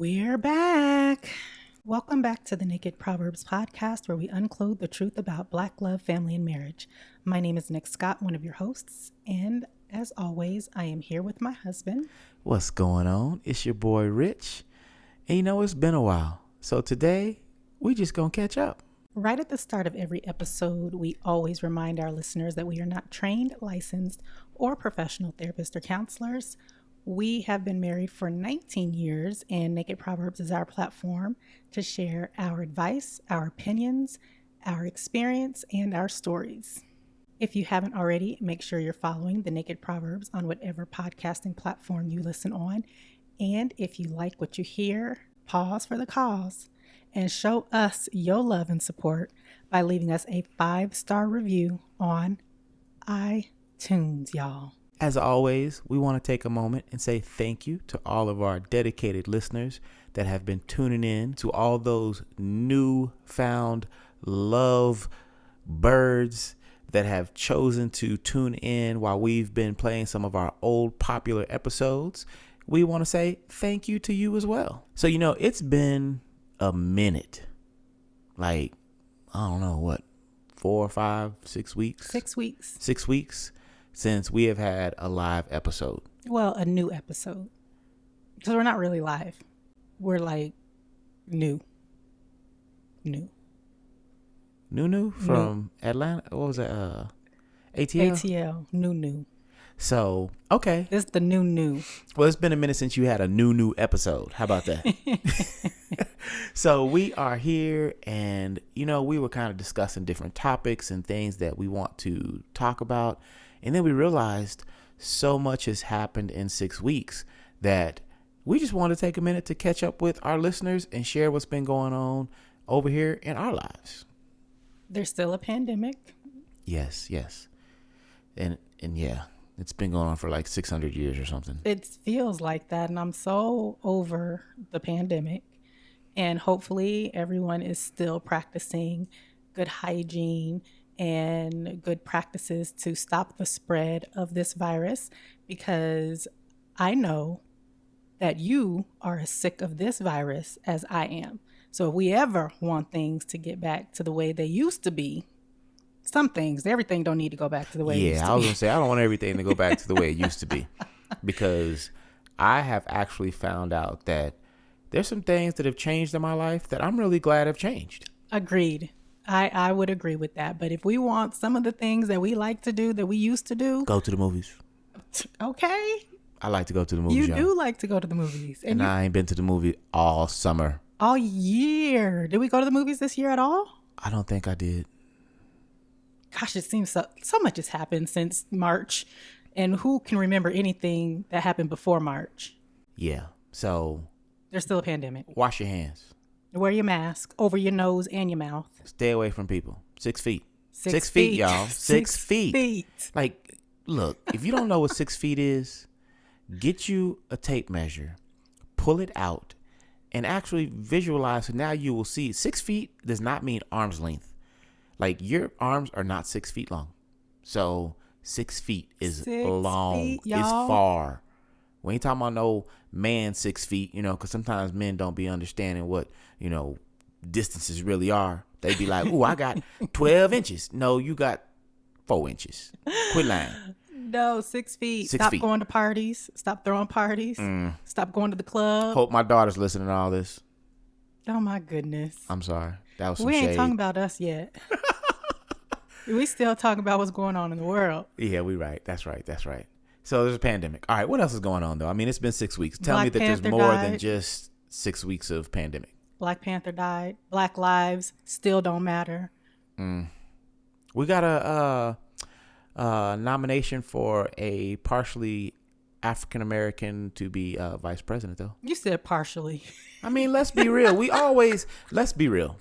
We're back. Welcome back to the Naked Proverbs podcast, where we unclothe the truth about Black love, family, and marriage. My name is Nik Scott, one of your hosts, and as always, I am here with my husband. What's going on? It's your boy Rich, and you know it's been a while, so today we just gonna catch up. Right at the start of every episode, we always remind our listeners that we are not trained, licensed, or professional therapists or counselors. We have been married for 19 years, and Naked Proverbs is our platform to share our advice, our opinions, our experience, and our stories. If you haven't already, make sure you're following the Naked Proverbs on whatever podcasting platform you listen on. And if you like what you hear, pause for the cause and show us your love and support by leaving us a 5-star review on iTunes, y'all. As always, we want to take a moment and say thank you to all of our dedicated listeners that have been tuning in, to all those newfound love birds that have chosen to tune in while we've been playing some of our old popular episodes. We want to say thank you to you as well. So, it's been a minute, like, I don't know, what, 4 or 5, 6 weeks? 6 weeks. 6 weeks since we have had a live episode. Well, a new episode. Because we're not really live. We're like new From Atlanta. What was that? ATL? ATL. New. So, okay. It's the new. Well, it's been a minute since you had a new episode. How about that? So we are here, and, we were kind of discussing different topics and things that we want to talk about. And then we realized so much has happened in 6 weeks that we just want to take a minute to catch up with our listeners and share what's been going on over here in our lives. There's still a pandemic. Yes. And yeah, it's been going on for like 600 years or something. It feels like that. And I'm so over the pandemic. And hopefully everyone is still practicing good hygiene and good practices to stop the spread of this virus, because I know that you are as sick of this virus as I am. So if we ever want things to get back to the way they used to be, everything don't need to go back to the way it used to be. Yeah, I was going to say, I don't want everything to go back to the way it used to be, because I have actually found out that there's some things that have changed in my life that I'm really glad have changed. Agreed. I would agree with that. But if we want some of the things that we like to do, that we used to do. Go to the movies. Okay. I like to go to the movies, You do like to go to the movies. And I ain't been to the movie all summer. All year. Did we go to the movies this year at all? I don't think I did. Gosh, it seems so much has happened since March. And who can remember anything that happened before March? Yeah. So. There's still a pandemic. Wash your hands. Wear your mask over your nose and your mouth. Stay away from people. 6 feet. 6 feet, y'all. 6 feet. 6 feet. Like, look, if you don't know what 6 feet is, get you a tape measure, pull it out, and actually visualize. So now you will see 6 feet does not mean arm's length. Like, your arms are not 6 feet long. So 6 feet is 6 long. feet, It's y'all. far. We ain't talking about no man 6 feet, because sometimes men don't be understanding what, distances really are. They be like, ooh, I got 12 inches. No, you got 4 inches. Quit lying. No, 6 feet. 6 Stop feet. going to parties. Stop throwing parties. Stop going to the club. Hope my daughter's listening to all this. Oh, my goodness. I'm sorry. That was some We ain't shade. talking about us yet. We still talking about what's going on in the world. Yeah, we right. That's right. So there's a pandemic. All right, what else is going on, though? I mean, it's been 6 weeks. Tell me that there's more than just 6 weeks of pandemic. Black Panther died. Black lives still don't matter. We got a nomination for a partially African-American to be vice president, though. You said partially. I mean, let's be real. Let's be real.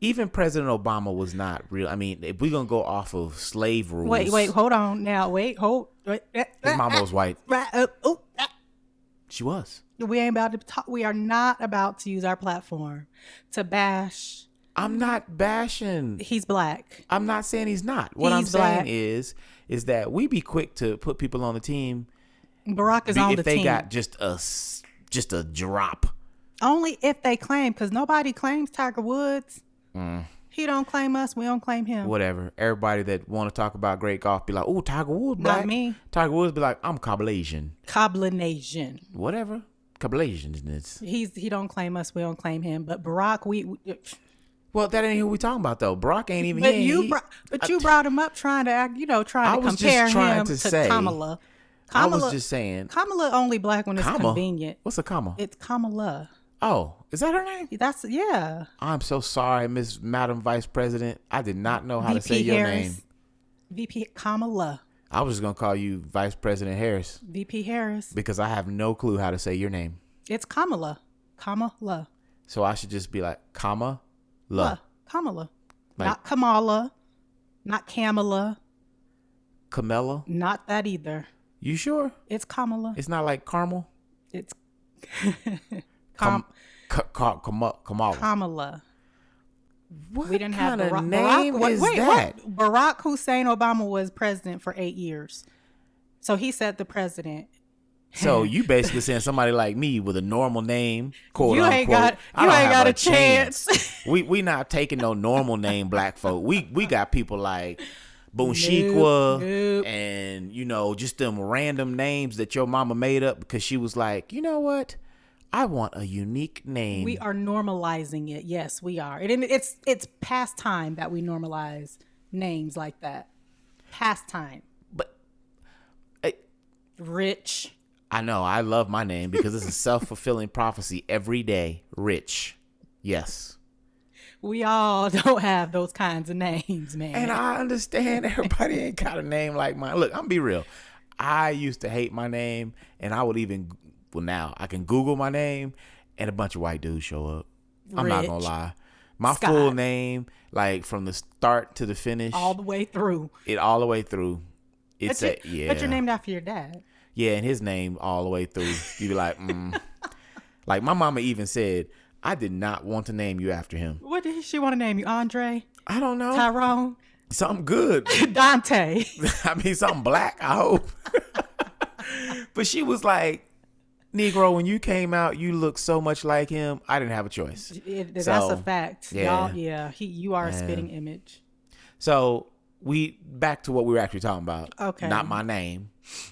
Even President Obama was not real. I mean, if we're going to go off of slave rules. Wait, hold on. Now, wait. His mama was white. She was. We ain't about to talk. We are not about to use our platform to bash. I'm not bashing. He's black. I'm not saying he's not. What I'm saying is that we be quick to put people on the team. Barack is on the team. If they got just a drop Only if they claim, because nobody claims Tiger Woods. Mm. He don't claim us. We don't claim him. Whatever. Everybody that want to talk about great golf be like, oh, Tiger Woods black. Not me. Tiger Woods be like, I'm Kabbalasian. Kabbalanasian. Whatever. Kabbalasian. He don't claim us. We don't claim him. But Barack, well, that ain't who we talking about though. Barack ain't even but here. You brought him up trying to act, trying to compare him to Kamala. I was just saying. Kamala only black when it's convenient. What's a Kamala? It's Kamala. Oh, is that her name? Yeah. I'm so sorry, Miss Madam Vice President. I did not know how to say your name. VP Kamala. I was just going to call you Vice President Harris. VP Harris. Because I have no clue how to say your name. It's Kamala. Kamala. So I should just be like, Kamala? Kamala. Like, not Kamala. Not Kamala. Kamala? Not that either. You sure? It's Kamala. It's not like caramel? It's Kamala. Kamala. What we didn't have kind of name is that? What? Barack Hussein Obama was president for 8 years. So he said the president. So you basically saying somebody like me with a normal name, quote you unquote, ain't got a chance. we not taking no normal name black folk. We got people like Bonshikwa and just them random names that your mama made up because she was like, you know what? I want a unique name. We are normalizing it. Yes, we are. It's past time that we normalize names like that. Past time. But Rich. I know. I love my name because it's a self-fulfilling prophecy every day. Rich. Yes. We all don't have those kinds of names, man. And I understand everybody ain't got a name like mine. Look, I'm be real. I used to hate my name, and I would even, well, now I can Google my name, and a bunch of white dudes show up. I'm not gonna lie. My Scott. full name, like from the start to the finish, all the way through. All the way through. But you're named after your dad. Yeah, and his name all the way through. You be like, Like my mama even said, I did not want to name you after him. What did she want to name you? Andre? I don't know. Tyrone? Something good. Dante. I mean, something black, I hope. But she was like, Negro, when you came out, you look so much like him. I didn't have a choice. That's a fact. Yeah. You are a spitting image. So back to what we were actually talking about. Okay. Not my name.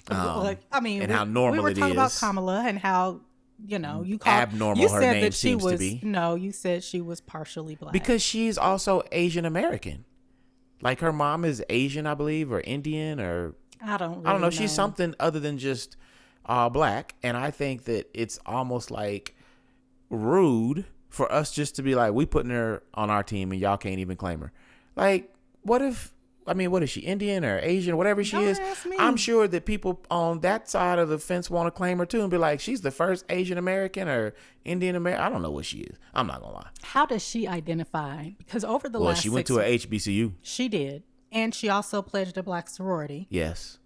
And how normal we were it talking is. about Kamala and how, you called abnormal her name seems to be. No, you said she was partially black. Because she's also Asian American. Like her mom is Asian, I believe, or Indian, or I don't know. She's something other than just black. And I think that it's almost like rude for us just to be like, we putting her on our team and y'all can't even claim her. Like, what is she, Indian or Asian, whatever she is? I'm sure that people on that side of the fence want to claim her too and be like, she's the first Asian American or Indian American. I don't know what she is. I'm not going to lie. How does she identify? Because over the last she went to a HBCU. She did. And she also pledged a black sorority. Yes.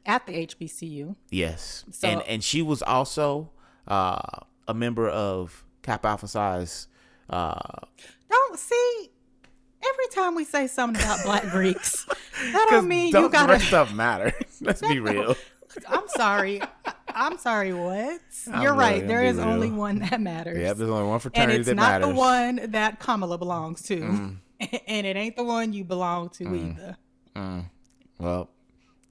At the HBCU. Yes. So, and she was also a member of Kappa Alpha Psi's. Don't see. Every time we say something about black Greeks, that don't mean you gotta. The rest stuff matter. Let's be real. I'm sorry. What? You're right. There is only one that matters. Yeah, there's only one fraternity that And matters. it's not the one that Kamala belongs to, and it ain't the one you belong to either. Well,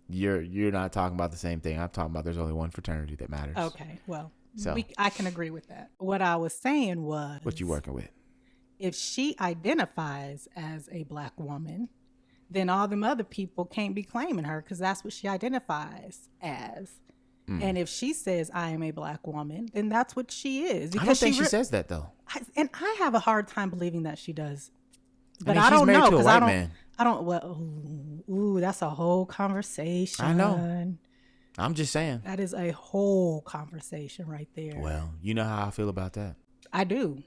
you're not talking about the same thing. I'm talking about there's only one fraternity that matters. Okay. Well, so I can agree with that. What I was saying was, what you working with? If she identifies as a black woman, then all them other people can't be claiming her because that's what she identifies as. And if she says, I am a black woman, then that's what she is. I don't think she says that, though. And I have a hard time believing that she does. But I don't know because I don't. Well, that's a whole conversation. I know. I'm just saying. That is a whole conversation right there. Well, you know how I feel about that. I do.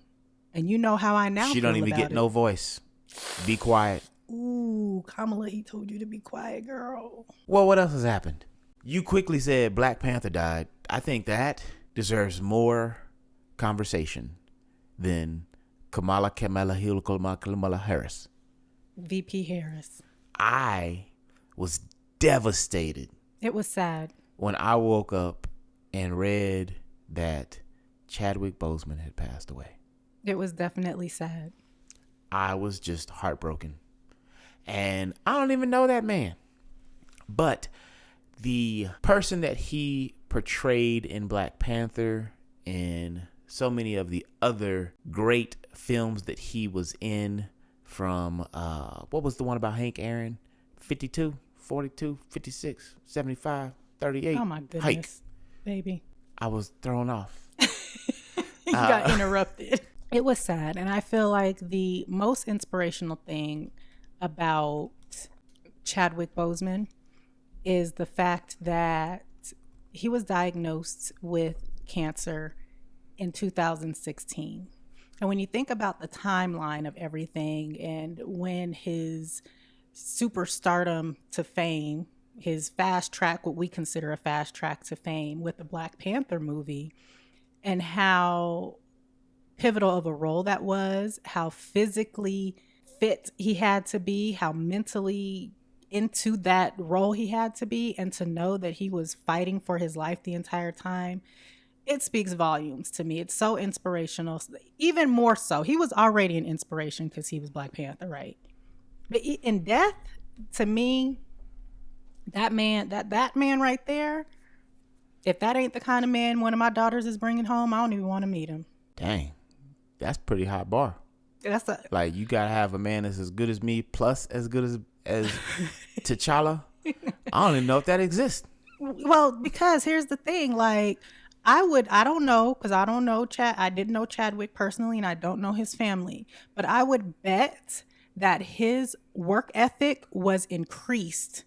And you know how I now feel about it. She don't even get no voice. Be quiet. Ooh, Kamala, he told you to be quiet, girl. Well, what else has happened? You quickly said Black Panther died. I think that deserves more conversation than Kamala Harris. VP Harris. I was devastated. It was sad. When I woke up and read that Chadwick Boseman had passed away. It was definitely sad. I was just heartbroken. And I don't even know that man. But the person that he portrayed in Black Panther and so many of the other great films that he was in, from what was the one about Hank Aaron? 52, 42, 56, 75, 38. Oh my goodness, Hike. Baby. I was thrown off. You got interrupted. It was sad. And I feel like the most inspirational thing about Chadwick Boseman is the fact that he was diagnosed with cancer in 2016. And when you think about the timeline of everything and when his superstardom to fame, his fast track, what we consider a fast track to fame with the Black Panther movie, and how pivotal of a role that was, how physically fit he had to be, how mentally into that role he had to be, and to know that he was fighting for his life the entire time, it speaks volumes to me. It's so inspirational. Even more so, he was already an inspiration because he was Black Panther, right? But in death, to me, that man right there, if that ain't the kind of man one of my daughters is bringing home, I don't even want to meet him. Dang, that's pretty high bar. Like, you gotta have a man that's as good as me, plus as good as T'Challa. I don't even know if that exists. Well, because here's the thing, like, I don't know, because I don't know I didn't know Chadwick personally, and I don't know his family, but I would bet that his work ethic was increased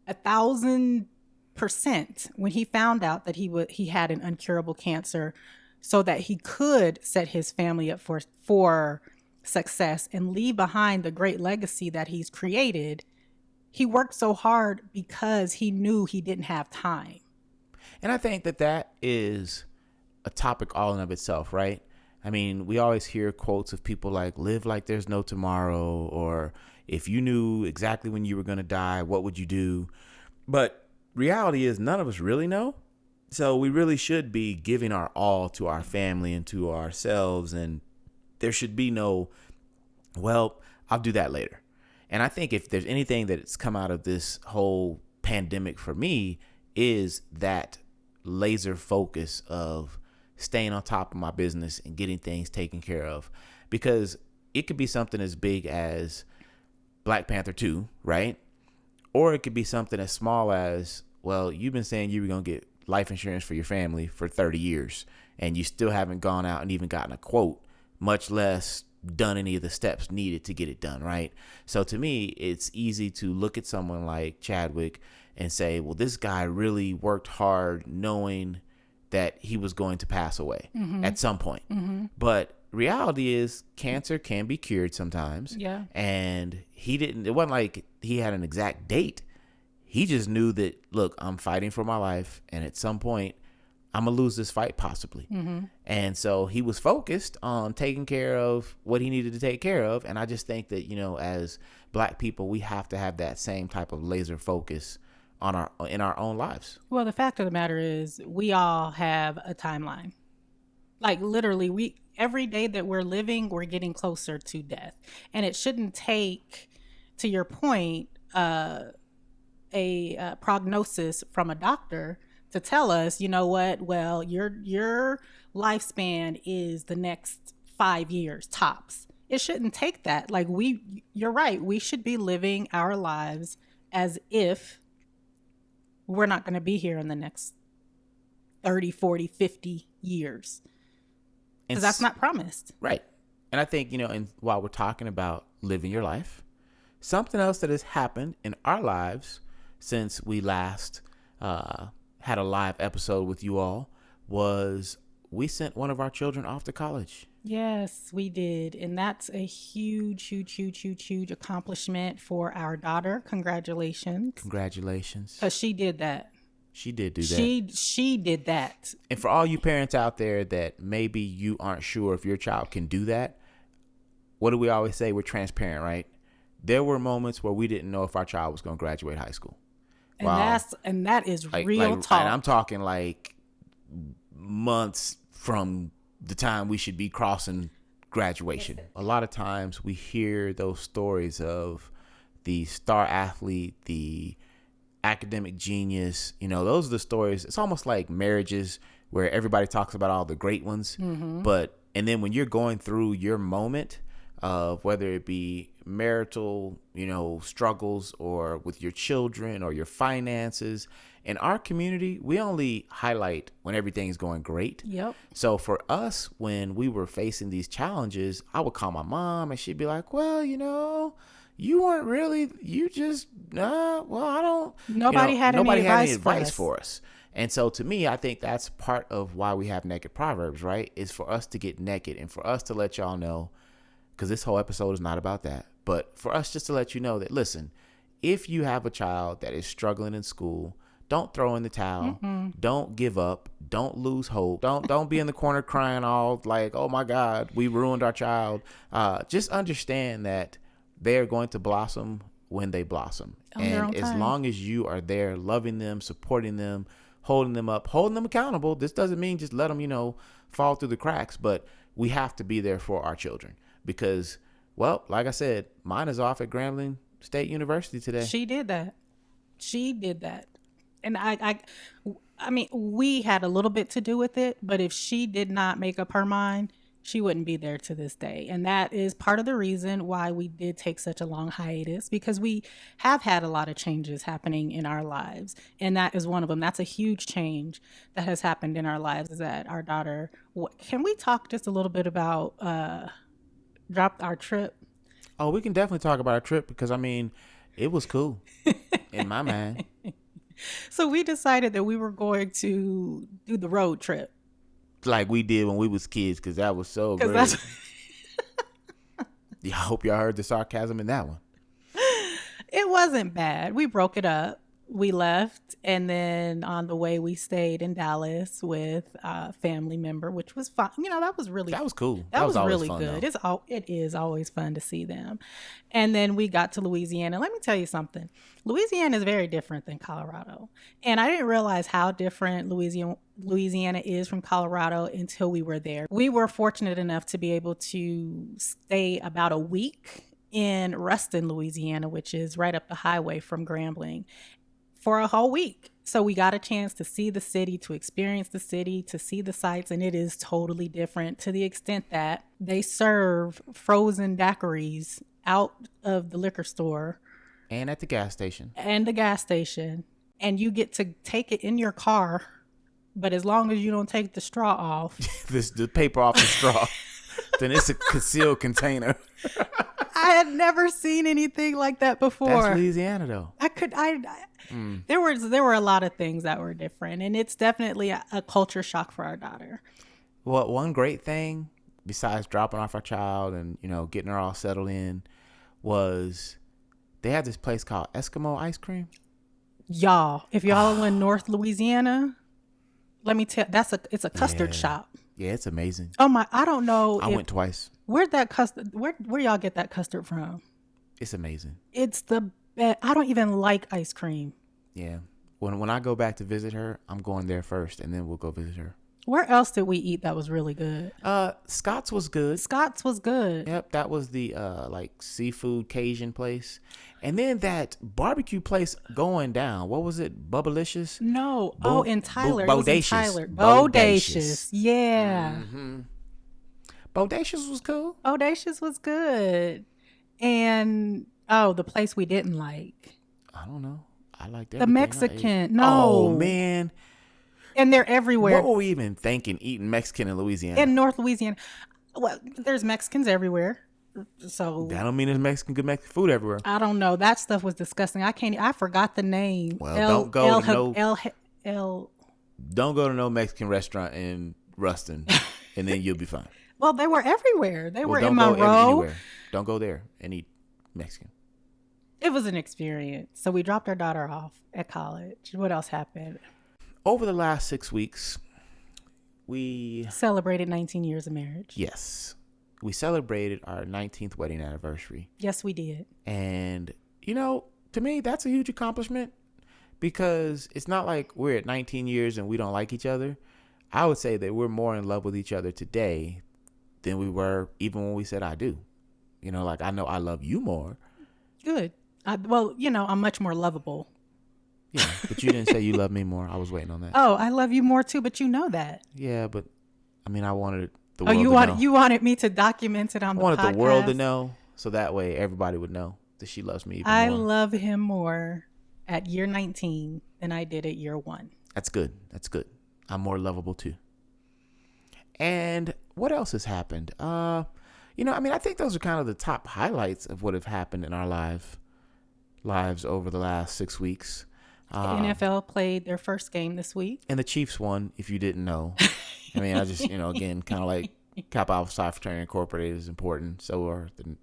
1,000% when he found out that he had an incurable cancer, so that he could set his family up for success and leave behind the great legacy that he's created. He worked so hard because he knew he didn't have time. And I think that is a topic all in of itself, right? I mean, we always hear quotes of people like, live like there's no tomorrow, or if you knew exactly when you were going to die, what would you do? But reality is none of us really know. So we really should be giving our all to our family and to ourselves. And there should be no, well, I'll do that later. And I think if there's anything that's come out of this whole pandemic for me, is that laser focus of staying on top of my business and getting things taken care of. Because it could be something as big as Black Panther 2, right? Or it could be something as small as, well, you've been saying you were going to get life insurance for your family for 30 years, and you still haven't gone out and even gotten a quote, much less done any of the steps needed to get it done, right? So to me, it's easy to look at someone like Chadwick and say, well, this guy really worked hard knowing that he was going to pass away at some point. But reality is cancer can be cured sometimes. Yeah. And it wasn't like he had an exact date. He just knew that, look, I'm fighting for my life, and at some point I'm going to lose this fight possibly. And so he was focused on taking care of what he needed to take care of. And I just think that, as Black people, we have to have that same type of laser focus in our own lives. Well, the fact of the matter is we all have a timeline. Like, literally, every day that we're living, we're getting closer to death. And it shouldn't take, to your point, a prognosis from a doctor to tell us, you know what, well, your lifespan is the next 5 years tops. It shouldn't take that. Like, you're right. We should be living our lives as if we're not going to be here in the next 30, 40, 50 years. Because that's not promised. Right. And I think, and while we're talking about living your life, something else that has happened in our lives since we last had a live episode with you all was we sent one of our children off to college. Yes, we did. And that's a huge accomplishment for our daughter. Congratulations. Congratulations. Because she did that. She did do that. She did that. And for all you parents out there that maybe you aren't sure if your child can do that, what do we always say? We're transparent, right? There were moments where we didn't know if our child was going to graduate high school. And that is real talk. And I'm talking like months from the time we should be crossing graduation. A lot of times we hear those stories of the star athlete, the academic genius. Those are the stories. It's almost like marriages where everybody talks about all the great ones. And then when you're going through your moment of whether it be marital, struggles, or with your children or your finances, in our community, we only highlight when everything's going great. Yep. So for us, when we were facing these challenges, I would call my mom and she'd be like, well, you weren't really, you just, well, I don't. Nobody had any advice for us. And so to me, I think that's part of why we have Naked Proverbs, right? Is for us to get naked and for us to let y'all know, because this whole episode is not about that, but for us just to let you know that, listen, if you have a child that is struggling in school, don't throw in the towel. Don't give up. Don't lose hope. Don't be in the corner crying all like, oh my God, we ruined our child. Just understand that they're going to blossom when they blossom. And as long as you are there loving them, supporting them, holding them up, holding them accountable, this doesn't mean just let them, fall through the cracks, but we have to be there for our children because, well, like I said, mine is off at Grambling State University today. She did that. And I mean, we had a little bit to do with it, but if she did not make up her mind, she wouldn't be there to this day. And that is part of the reason why we did take such a long hiatus, because we have had a lot of changes happening in our lives. And that is one of them. That's a huge change that has happened in our lives, is that our daughter, can we talk just a little bit about dropped our trip? Oh, we can definitely talk about our trip because, I mean, it was cool in my mind. So we decided that we were going to do the road trip. Like we did when we was kids, because that was so great. I hope y'all heard the sarcasm in that one. It wasn't bad. We broke it up. We left, and then on the way we stayed in Dallas with a family member, which was fun. That was cool. That was always really fun, good. though. It is always fun to see them. And then we got to Louisiana. Let me tell you something. Louisiana is very different than Colorado. And I didn't realize how different Louisiana is from Colorado until we were there. We were fortunate enough to be able to stay about a week in Ruston, Louisiana, which is right up the highway from Grambling, for a whole week. So we got a chance to see the city, to experience the city, to see the sights, and it is totally different to the extent that they serve frozen daiquiris out of the liquor store. And at the gas station. And you get to take it in your car, but as long as you don't take the straw off. The paper off the straw. Then it's a concealed container. I had never seen anything like that before. That's Louisiana, though. There were a lot of things that were different, and it's definitely a culture shock for our daughter. Well, one great thing besides dropping off our child and getting her all settled in was they had this place called Eskimo ice cream. Y'all, if y'all are in North Louisiana, let me tell, it's a custard shop. Yeah, it's amazing. Oh my, I don't know. I went twice. Where'd that custard? Where y'all get that custard from? It's amazing. It's the best. I don't even like ice cream. Yeah. When I go back to visit her, I'm going there first, and then we'll go visit her. Where else did we eat that was really good? Scott's was good. Yep, that was the like seafood Cajun place. And then that barbecue place going down. What was it? Bubblicious? No. In Tyler. Bodacious. Bodacious. Yeah. Mm-hmm. Bodacious was cool. Bodacious was good. And the place we didn't like. I don't know. I liked the Mexican. No. Oh man. And they're everywhere. What were we even thinking eating Mexican in Louisiana? In North Louisiana. Well, there's Mexicans everywhere. So that don't mean there's good Mexican food everywhere. I don't know. That stuff was disgusting. I forgot the name. Well, don't go to no Mexican restaurant in Ruston and then you'll be fine. Well, they were everywhere. They were in Monroe. Don't go there and eat Mexican. It was an experience. So we dropped our daughter off at college. What else happened? Over the last 6 weeks, we celebrated 19 years of marriage. Yes. We celebrated our 19th wedding anniversary. Yes, we did. And, to me, that's a huge accomplishment because it's not like we're at 19 years and we don't like each other. I would say that we're more in love with each other today than we were even when we said I do. You know, like I know I love you more. Good. Well, I'm much more lovable. Yeah, but you didn't say you love me more. I was waiting on that. Oh, I love you more too, but you know that. Yeah, but I mean, I wanted the Oh, world to know. you wanted me to document it on I the podcast? wanted the world to know, so that way everybody would know that she loves me even I more. love him more at year 19 than I did at year 1. That's good. That's good. I'm more lovable too. And what else has happened? I think those are kind of the top highlights of what have happened in our lives over the last 6 weeks. The NFL played their first game this week. And the Chiefs won, if you didn't know. I mean, I just, again, kind of like Kappa Alpha Psi Fraternity Incorporated is important. So are the,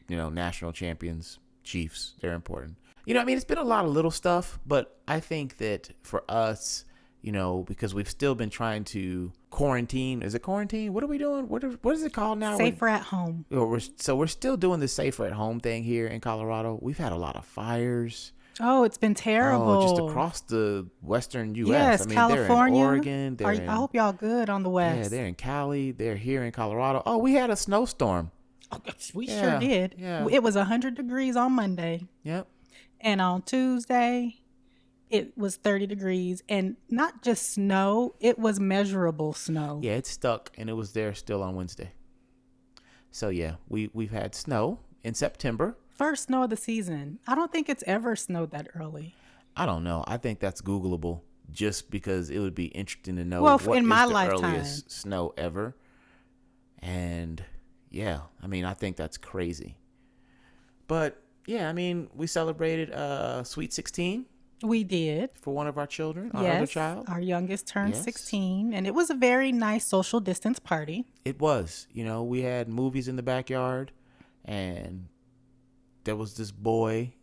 national champions, Chiefs. They're important. It's been a lot of little stuff, but I think that for us, because we've still been trying to quarantine. Is it quarantine? What are we doing? What is it called now? Safer at home. We're still doing the safer at home thing here in Colorado. We've had a lot of fires. Oh, it's been terrible. Oh, just across the western U.S. Yes, I mean, California. They're in Oregon. I hope y'all good on the west. Yeah, they're in Cali. They're here in Colorado. Oh, we had a snowstorm. Oh, we sure did. Yeah. It was 100 degrees on Monday. Yep. And on Tuesday, it was 30 degrees. And not just snow, it was measurable snow. Yeah, it stuck, and it was there still on Wednesday. So, yeah, we've had snow in September. First snow of the season. I don't think it's ever snowed that early. I don't know. I think that's Googleable just because it would be interesting to know what in my is the lifetime. earliest snow ever. And, yeah, I think that's crazy. But, yeah, we celebrated Sweet 16. We did. For one of our children, our other child. Our youngest turned 16, and it was a very nice social distance party. It was. We had movies in the backyard, and there was this boy.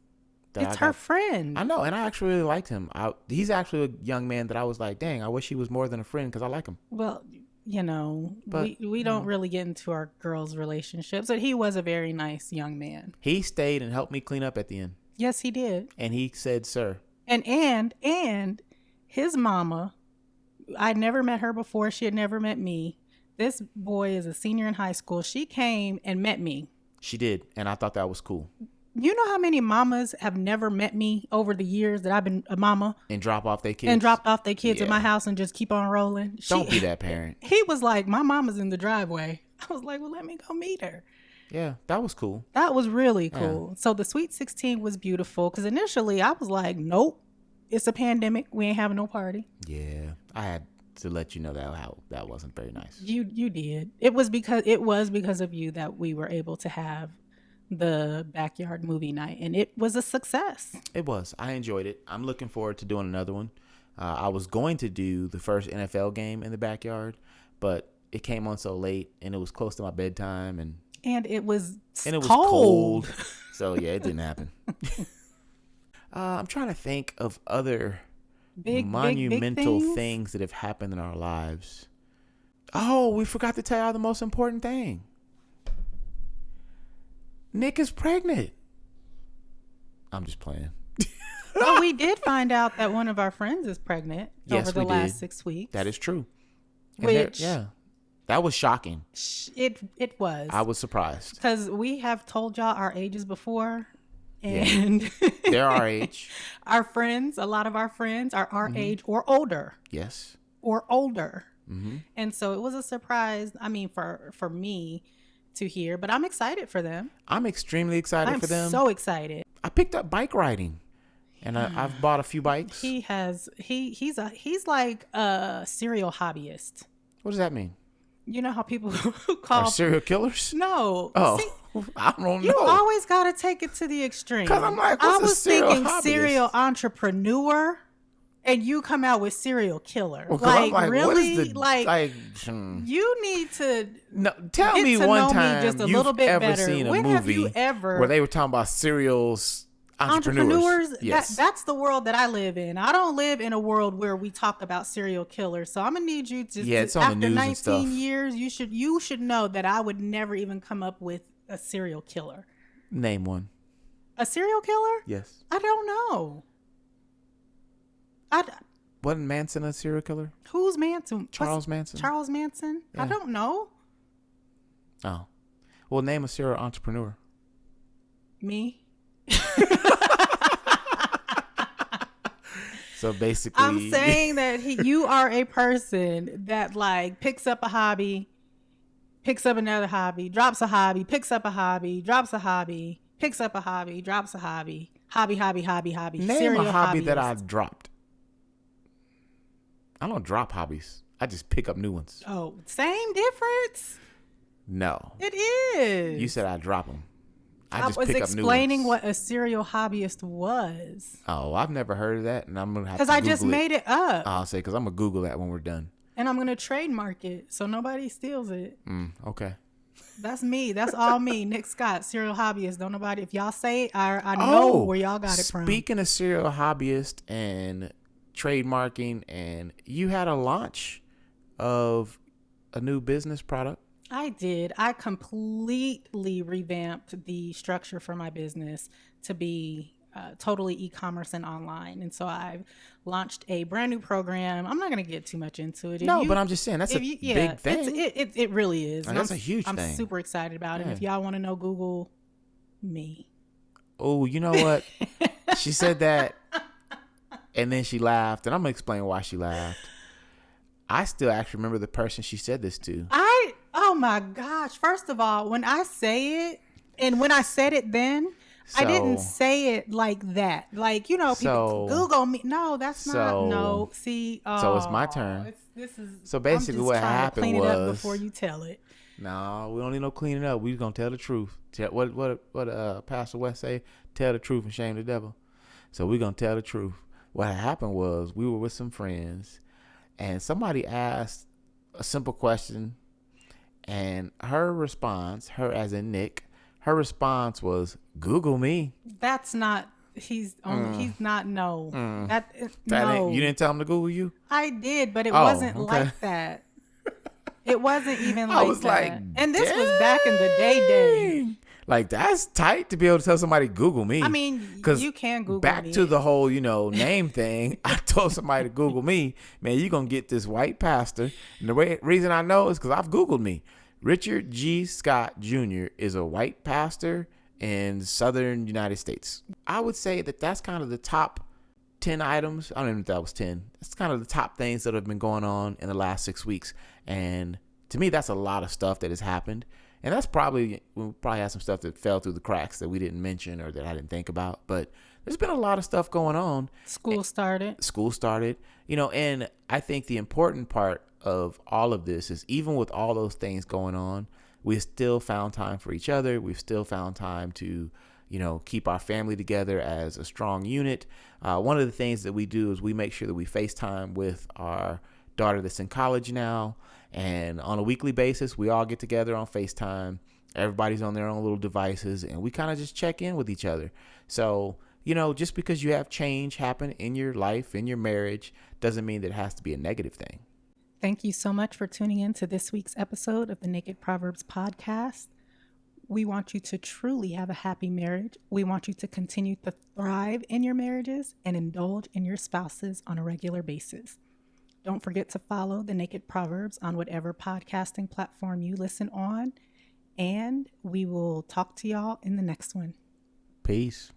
It's her friend. I know, and I actually really liked him. He's actually a young man that I was like, dang, I wish he was more than a friend because I like him. Well, we don't really get into our girls' relationships, but he was a very nice young man. He stayed and helped me clean up at the end. Yes, he did. And he said, sir. And his mama, I'd never met her before. She had never met me. This boy is a senior in high school. She came and met me. She did, and I thought that was cool. You know how many mamas have never met me over the years that I've been a mama? And drop off their kids? And dropped off their kids at my house and just keep on rolling. Don't be that parent. He was like, my mama's in the driveway. I was like, well, let me go meet her. Yeah, that was cool. That was really cool. Yeah. So the Sweet 16 was beautiful because initially I was like, nope, it's a pandemic. We ain't having no party. Yeah, I had to let you know that wasn't very nice. You did. It was because of you that we were able to have the backyard movie night, and it was a success. It was. I enjoyed it. I'm looking forward to doing another one. I was going to do the first NFL game in the backyard, but it came on so late, and it was close to my bedtime, and it was cold. So yeah, it didn't happen. I'm trying to think of other monumental big things that have happened in our lives. Oh, we forgot to tell y'all the most important thing. Nik is pregnant. I'm just playing. Well, we did find out that one of our friends is pregnant over the last 6 weeks. That is true. Which that was shocking. It was. I was surprised because we have told y'all our ages before, and they're our age. Our friends, a lot of our friends are our age or older. Yes. Or older. Mm-hmm. And so it was a surprise. For me to hear, but I'm excited for them. I'm extremely excited for them. I'm so excited. I picked up bike riding, and I've bought a few bikes. He's like a serial hobbyist. What does that mean? You know how people call serial killers? No. Oh, see, I don't know. You always got to take it to the extreme. Because I'm like, what's I was thinking hobbyist? Serial entrepreneur. And you come out with serial killer. Well, like really? You need to tell me one time just a you've little bit ever better. seen a when movie have you ever where they were talking about serial entrepreneurs? Yes. That's the world that I live in. I don't live in a world where we talk about serial killers. So I'm gonna need you to. Yeah, it's on the news 19 and stuff. years, you should know that I would never even come up with a serial killer. Name one. A serial killer? Yes. I don't know. Wasn't Manson a serial killer? Who's Manson? Charles Manson. Charles Manson? Yeah. I don't know. Oh. Well, name a serial entrepreneur. Me? So basically, I'm saying that you are a person that like picks up a hobby, picks up another hobby, drops a hobby, picks up a hobby, drops a hobby, picks up a hobby, drops a hobby, hobby. Name a hobby that I hobbyist. dropped. I don't drop hobbies. I just pick up new ones. Oh, same difference. No. It is. You said I drop them. I just was pick up new explaining ones. what a serial hobbyist was. Oh, I've never heard of that, and I'm gonna have to Because I just made it up. I'll say because I'm gonna Google that when we're done. And I'm going to trademark it so nobody steals it. Okay. That's me. That's all me. Nik Scott, serial hobbyist. Don't nobody. If y'all say it, I know where y'all got it from. Speaking of serial hobbyist and trademarking, and you had a launch of a new business product. I did. I completely revamped the structure for my business to be totally e-commerce and online. And so I've launched a brand new program. I'm not going to get too much into it. But I'm just saying that's a big thing. It really is. And that's a huge thing. I'm super excited about it. And if y'all want to know, Google me. Oh, you know what? She said that and then she laughed. And I'm going to explain why she laughed. I still actually remember the person she said this to. Oh my gosh. First of all, when I say it, and when I said it then, I didn't say it like that. Like, people Google me. No, that's not. No. See. So it's my turn. So basically what happened clean was. It up before you tell it. No, we don't need no cleaning up. We going to tell the truth. What Pastor West say? Tell the truth and shame the devil. So we're going to tell the truth. What happened was we were with some friends and somebody asked a simple question. And her response, her as in Nik, her response was, Google me. That's not, he's not, no. No. You didn't tell him to Google you? I did, but it wasn't like that. It wasn't even like that. I was like, and this was back in the day. Like, that's tight to be able to tell somebody Google me. I mean, you can Google back me. To the whole, name thing. I told somebody to Google me. Man, you're going to get this white pastor. And the reason I know is because I've Googled me. Richard G. Scott Jr. is a white pastor in southern United States. I would say that that's kind of the top 10 items. I don't even know if that was 10. That's kind of the top things that have been going on in the last 6 weeks. And to me, that's a lot of stuff that has happened. And that's we probably had some stuff that fell through the cracks that we didn't mention or that I didn't think about. But there's been a lot of stuff going on. School started. And I think the important part of all of this is even with all those things going on, we still found time for each other. We've still found time to, keep our family together as a strong unit. One of the things that we do is we make sure that we FaceTime with our daughter that's in college now. And on a weekly basis, we all get together on FaceTime. Everybody's on their own little devices and we kind of just check in with each other. So, just because you have change happen in your life, in your marriage, doesn't mean that it has to be a negative thing. Thank you so much for tuning in to this week's episode of the Naked Proverbs podcast. We want you to truly have a happy marriage. We want you to continue to thrive in your marriages and indulge in your spouses on a regular basis. Don't forget to follow the Naked Proverbs on whatever podcasting platform you listen on. And we will talk to y'all in the next one. Peace.